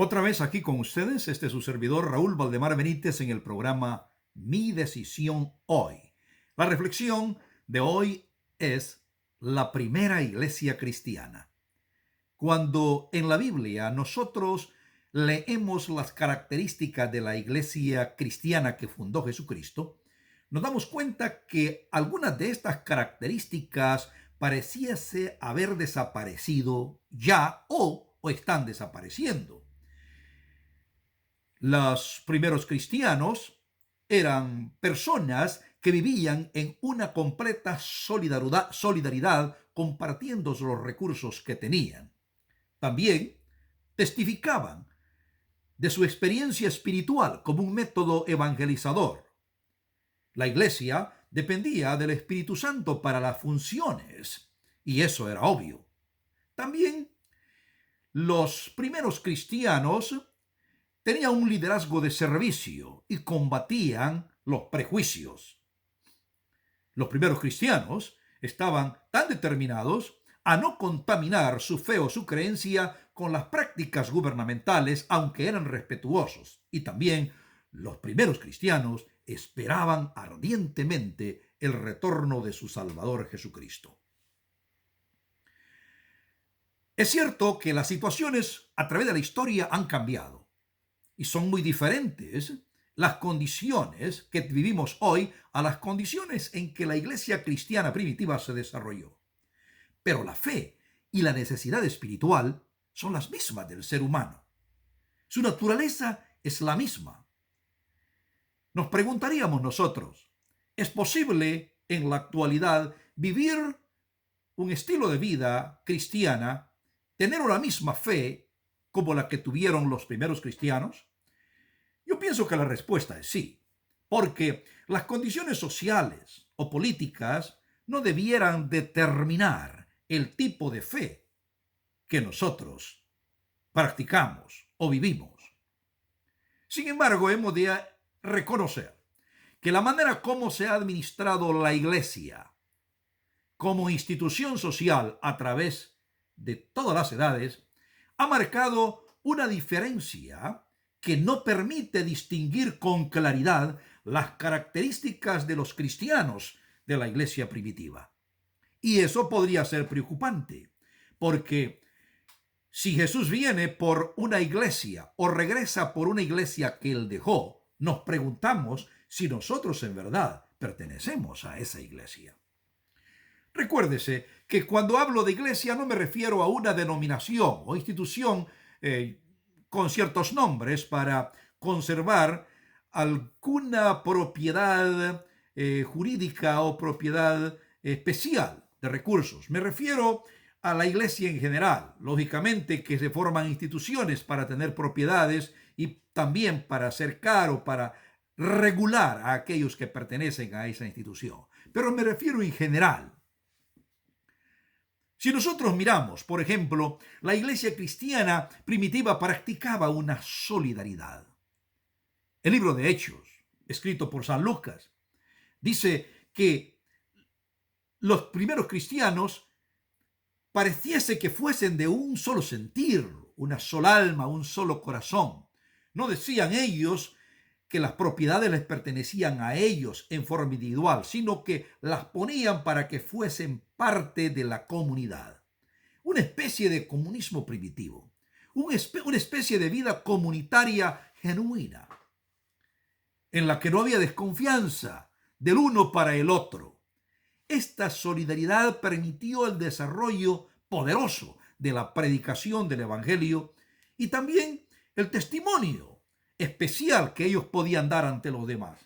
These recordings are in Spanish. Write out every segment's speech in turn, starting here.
Otra vez aquí con ustedes, este es su servidor Raúl Valdemar Benítez en el programa Mi Decisión Hoy. La reflexión de hoy es la primera iglesia cristiana. Cuando en la Biblia nosotros leemos las características de la iglesia cristiana que fundó Jesucristo, nos damos cuenta que algunas de estas características pareciese haber desaparecido ya o están desapareciendo. Los primeros cristianos eran personas que vivían en una completa solidaridad compartiendo los recursos que tenían. También testificaban de su experiencia espiritual como un método evangelizador. La iglesia dependía del Espíritu Santo para las funciones, y eso era obvio. También los primeros cristianos tenían un liderazgo de servicio y combatían los prejuicios. Los primeros cristianos estaban tan determinados a no contaminar su fe o su creencia con las prácticas gubernamentales, aunque eran respetuosos. Y también los primeros cristianos esperaban ardientemente el retorno de su Salvador Jesucristo. Es cierto que las situaciones a través de la historia han cambiado y son muy diferentes las condiciones que vivimos hoy a las condiciones en que la iglesia cristiana primitiva se desarrolló. Pero la fe y la necesidad espiritual son las mismas del ser humano. Su naturaleza es la misma. Nos preguntaríamos nosotros, ¿es posible en la actualidad vivir un estilo de vida cristiana, tener la misma fe como la que tuvieron los primeros cristianos? Yo pienso que la respuesta es sí, porque las condiciones sociales o políticas no debieran determinar el tipo de fe que nosotros practicamos o vivimos. Sin embargo, hemos de reconocer que la manera como se ha administrado la iglesia como institución social a través de todas las edades ha marcado una diferencia que no permite distinguir con claridad las características de los cristianos de la iglesia primitiva. Y eso podría ser preocupante, porque si Jesús viene por una iglesia o regresa por una iglesia que él dejó, nos preguntamos si nosotros en verdad pertenecemos a esa iglesia. Recuérdese que cuando hablo de iglesia no me refiero a una denominación o institución con ciertos nombres para conservar alguna propiedad jurídica o propiedad especial de recursos. Me refiero a la iglesia en general. Lógicamente que se forman instituciones para tener propiedades y también para acercar o para regular a aquellos que pertenecen a esa institución. Pero me refiero en general. Si nosotros miramos, por ejemplo, la iglesia cristiana primitiva practicaba una solidaridad. El libro de Hechos, escrito por San Lucas, dice que los primeros cristianos pareciese que fuesen de un solo sentir, una sola alma, un solo corazón. No decían ellos que las propiedades les pertenecían a ellos en forma individual, sino que las ponían para que fuesen parte de la comunidad. Una especie de comunismo primitivo, una especie de vida comunitaria genuina, en la que no había desconfianza del uno para el otro. Esta solidaridad permitió el desarrollo poderoso de la predicación del Evangelio y también el testimonio especial que ellos podían dar ante los demás.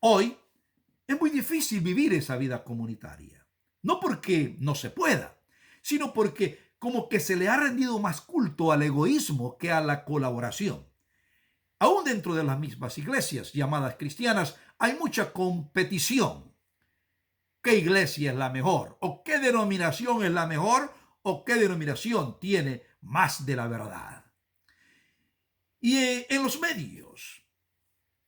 Hoy es muy difícil vivir esa vida comunitaria, no porque no se pueda, sino porque como que se le ha rendido más culto al egoísmo que a la colaboración. Aún dentro de las mismas iglesias llamadas cristianas hay mucha competición. ¿Qué iglesia es la mejor? ¿O qué denominación es la mejor? ¿O qué denominación tiene más de la verdad? Y en los medios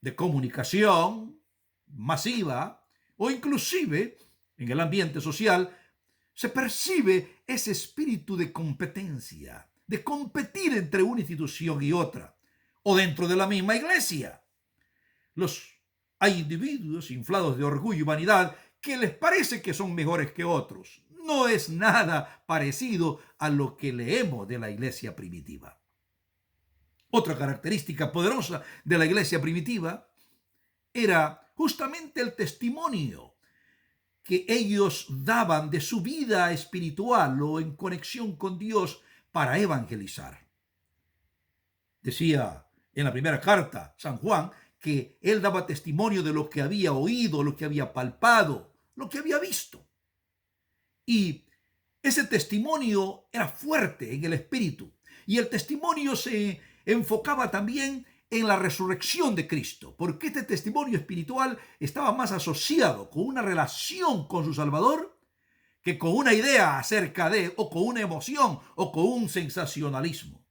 de comunicación masiva o inclusive en el ambiente social se percibe ese espíritu de competencia, de competir entre una institución y otra, o dentro de la misma iglesia. Hay individuos inflados de orgullo y vanidad que les parece que son mejores que otros. No es nada parecido a lo que leemos de la iglesia primitiva. Otra característica poderosa de la iglesia primitiva era justamente el testimonio que ellos daban de su vida espiritual o en conexión con Dios para evangelizar. Decía en la primera carta San Juan que él daba testimonio de lo que había oído, lo que había palpado, lo que había visto. Y ese testimonio era fuerte en el espíritu. Y el testimonio se enfocaba también en la resurrección de Cristo, porque este testimonio espiritual estaba más asociado con una relación con su Salvador que con una idea acerca de, o con una emoción, o con un sensacionalismo.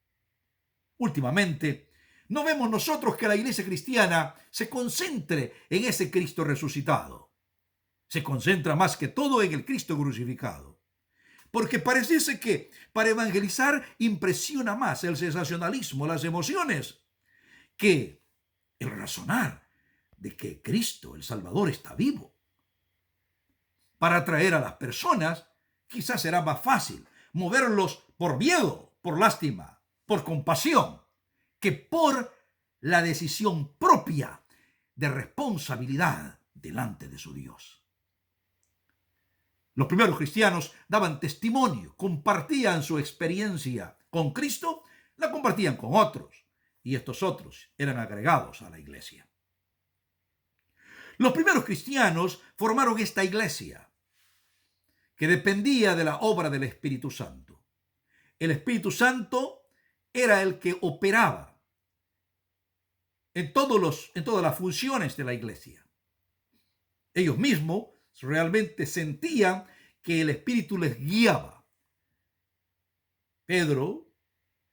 Últimamente, no vemos nosotros que la iglesia cristiana se concentre en ese Cristo resucitado. Se concentra más que todo en el Cristo crucificado. Porque pareciese que para evangelizar impresiona más el sensacionalismo, las emociones, que el razonar de que Cristo, el Salvador, está vivo. Para atraer a las personas, quizás será más fácil moverlos por miedo, por lástima, por compasión, que por la decisión propia de responsabilidad delante de su Dios. Los primeros cristianos daban testimonio, compartían su experiencia con Cristo, la compartían con otros, y estos otros eran agregados a la iglesia. Los primeros cristianos formaron esta iglesia que dependía de la obra del Espíritu Santo. El Espíritu Santo era el que operaba en todas las funciones de la iglesia. Ellos mismos realmente sentían que el Espíritu les guiaba. Pedro,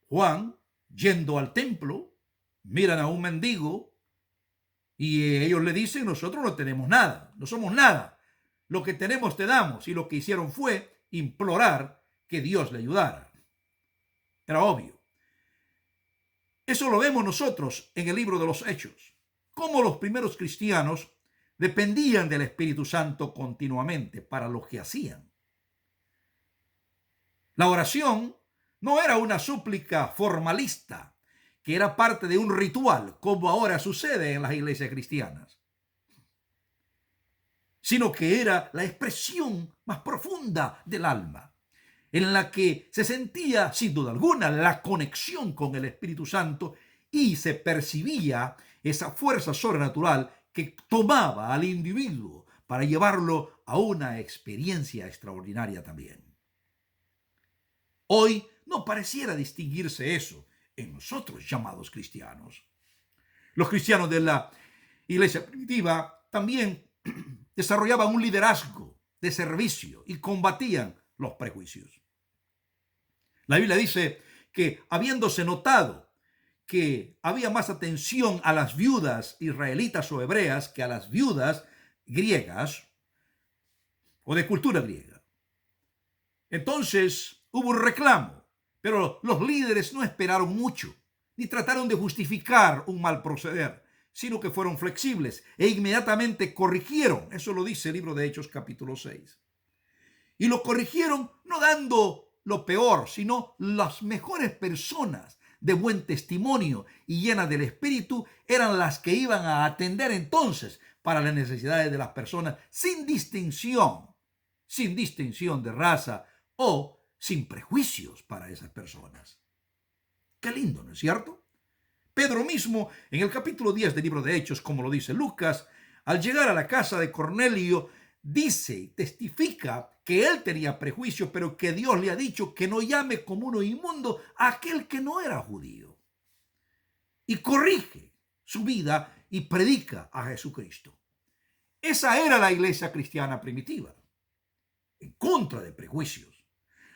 Juan, yendo al templo, miran a un mendigo y ellos le dicen: nosotros no tenemos nada, no somos nada. Lo que tenemos te damos. Y lo que hicieron fue implorar que Dios le ayudara. Era obvio. Eso lo vemos nosotros en el libro de los Hechos. Cómo los primeros cristianos dependían del Espíritu Santo continuamente para lo que hacían. La oración no era una súplica formalista, que era parte de un ritual, como ahora sucede en las iglesias cristianas, sino que era la expresión más profunda del alma, en la que se sentía, sin duda alguna, la conexión con el Espíritu Santo y se percibía esa fuerza sobrenatural que tomaba al individuo para llevarlo a una experiencia extraordinaria también. Hoy no pareciera distinguirse eso en nosotros llamados cristianos. Los cristianos de la iglesia primitiva también desarrollaban un liderazgo de servicio y combatían los prejuicios. La Biblia dice que, habiéndose notado que había más atención a las viudas israelitas o hebreas que a las viudas griegas o de cultura griega, entonces hubo un reclamo, pero los líderes no esperaron mucho, ni trataron de justificar un mal proceder, sino que fueron flexibles e inmediatamente corrigieron. Eso lo dice el libro de Hechos capítulo 6. Y lo corrigieron no dando lo peor, sino las mejores personas de buen testimonio y llenas del Espíritu eran las que iban a atender entonces para las necesidades de las personas sin distinción de raza o sin prejuicios para esas personas. Qué lindo, ¿no es cierto? Pedro mismo, en el capítulo 10 del libro de Hechos, como lo dice Lucas, al llegar a la casa de Cornelio, dice y testifica que él tenía prejuicios, pero que Dios le ha dicho que no llame como uno inmundo a aquel que no era judío. Y corrige su vida y predica a Jesucristo. Esa era la iglesia cristiana primitiva, en contra de prejuicios.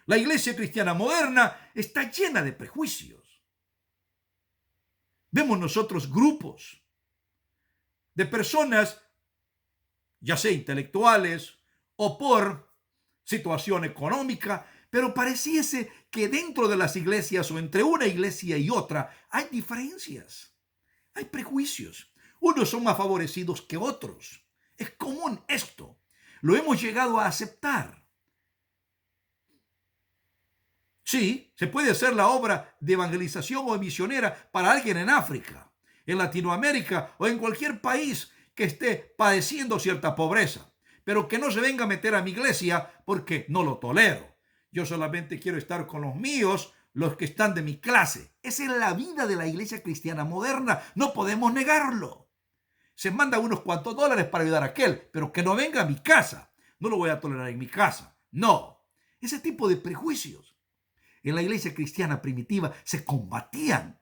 La iglesia cristiana moderna está llena de prejuicios. Vemos nosotros grupos de personas, ya sea intelectuales o por situación económica, pero pareciese que dentro de las iglesias o entre una iglesia y otra hay diferencias, hay prejuicios. Unos son más favorecidos que otros. Es común esto. Lo hemos llegado a aceptar. Sí, se puede hacer la obra de evangelización o misionera para alguien en África, en Latinoamérica o en cualquier país que esté padeciendo cierta pobreza, pero que no se venga a meter a mi iglesia porque no lo tolero. Yo solamente quiero estar con los míos, los que están de mi clase. Esa es la vida de la iglesia cristiana moderna. No podemos negarlo. Se manda unos cuantos dólares para ayudar a aquel, pero que no venga a mi casa. No lo voy a tolerar en mi casa. No. Ese tipo de prejuicios en la iglesia cristiana primitiva se combatían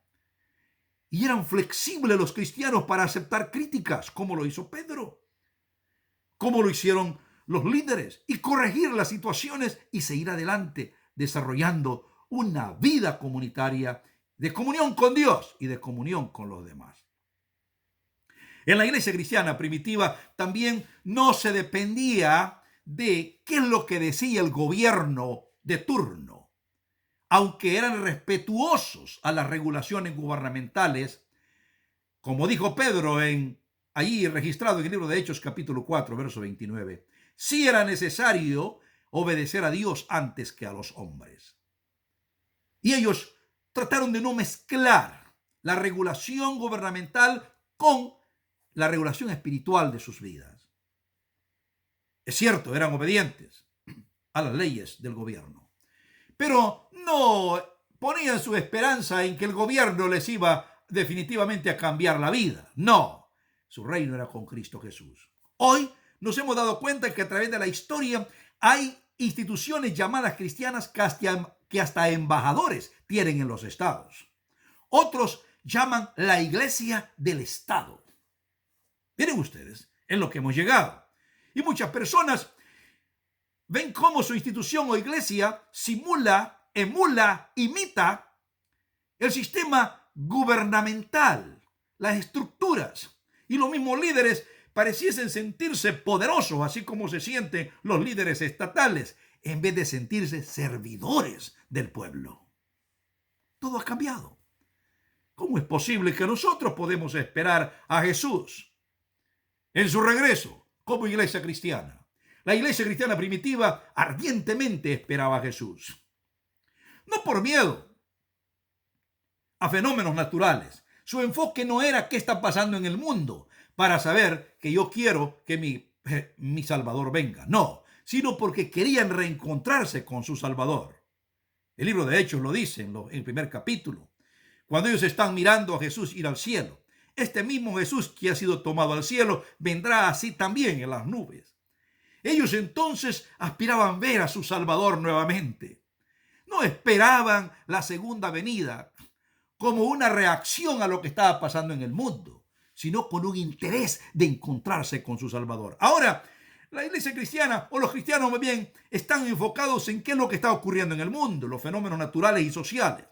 y eran flexibles los cristianos para aceptar críticas, como lo hizo Pedro, como lo hicieron los líderes, y corregir las situaciones y seguir adelante desarrollando una vida comunitaria de comunión con Dios y de comunión con los demás. En la iglesia cristiana primitiva también no se dependía de qué es lo que decía el gobierno de turno. Aunque eran respetuosos a las regulaciones gubernamentales, como dijo Pedro allí registrado en el libro de Hechos capítulo 4, verso 29, sí era necesario obedecer a Dios antes que a los hombres. Y ellos trataron de no mezclar la regulación gubernamental con la regulación espiritual de sus vidas. Es cierto, eran obedientes a las leyes del gobierno, pero no ponían su esperanza en que el gobierno les iba definitivamente a cambiar la vida. No, su reino era con Cristo Jesús. Hoy nos hemos dado cuenta que a través de la historia hay instituciones llamadas cristianas que hasta embajadores tienen en los estados. Otros llaman la iglesia del Estado. Miren ustedes en lo que hemos llegado. Y muchas personas ven cómo su institución o iglesia simula, emula, imita el sistema gubernamental, las estructuras. Y los mismos líderes pareciesen sentirse poderosos, así como se sienten los líderes estatales, en vez de sentirse servidores del pueblo. Todo ha cambiado. ¿Cómo es posible que nosotros podemos esperar a Jesús en su regreso como iglesia cristiana? La iglesia cristiana primitiva ardientemente esperaba a Jesús. No por miedo a fenómenos naturales. Su enfoque no era qué está pasando en el mundo para saber que yo quiero que mi Salvador venga. No, sino porque querían reencontrarse con su Salvador. El libro de Hechos lo dice en el primer capítulo. Cuando ellos están mirando a Jesús ir al cielo, este mismo Jesús que ha sido tomado al cielo vendrá así también en las nubes. Ellos entonces aspiraban ver a su Salvador nuevamente. No esperaban la segunda venida como una reacción a lo que estaba pasando en el mundo, sino con un interés de encontrarse con su Salvador. Ahora, la iglesia cristiana, o los cristianos más bien, están enfocados en qué es lo que está ocurriendo en el mundo, los fenómenos naturales y sociales,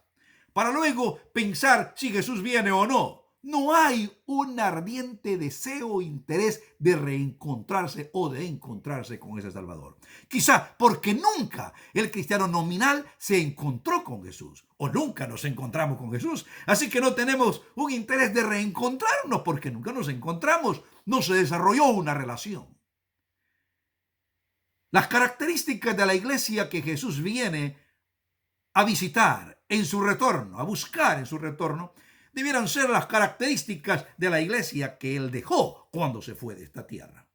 para luego pensar si Jesús viene o no. No hay un ardiente deseo o interés de reencontrarse o de encontrarse con ese Salvador. Quizá porque nunca el cristiano nominal se encontró con Jesús, o nunca nos encontramos con Jesús. Así que no tenemos un interés de reencontrarnos porque nunca nos encontramos. No se desarrolló una relación. Las características de la iglesia que Jesús viene a visitar en su retorno, a buscar en su retorno, debieran ser las características de la iglesia que él dejó cuando se fue de esta tierra.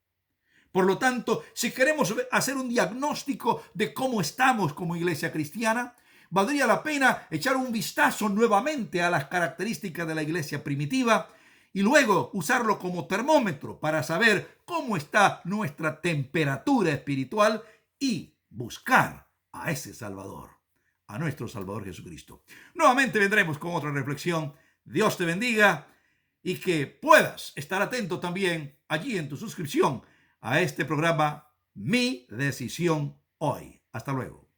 Por lo tanto, si queremos hacer un diagnóstico de cómo estamos como iglesia cristiana, valdría la pena echar un vistazo nuevamente a las características de la iglesia primitiva y luego usarlo como termómetro para saber cómo está nuestra temperatura espiritual y buscar a ese Salvador, a nuestro Salvador Jesucristo. Nuevamente vendremos con otra reflexión. Dios te bendiga y que puedas estar atento también allí en tu suscripción a este programa Mi Decisión Hoy. Hasta luego.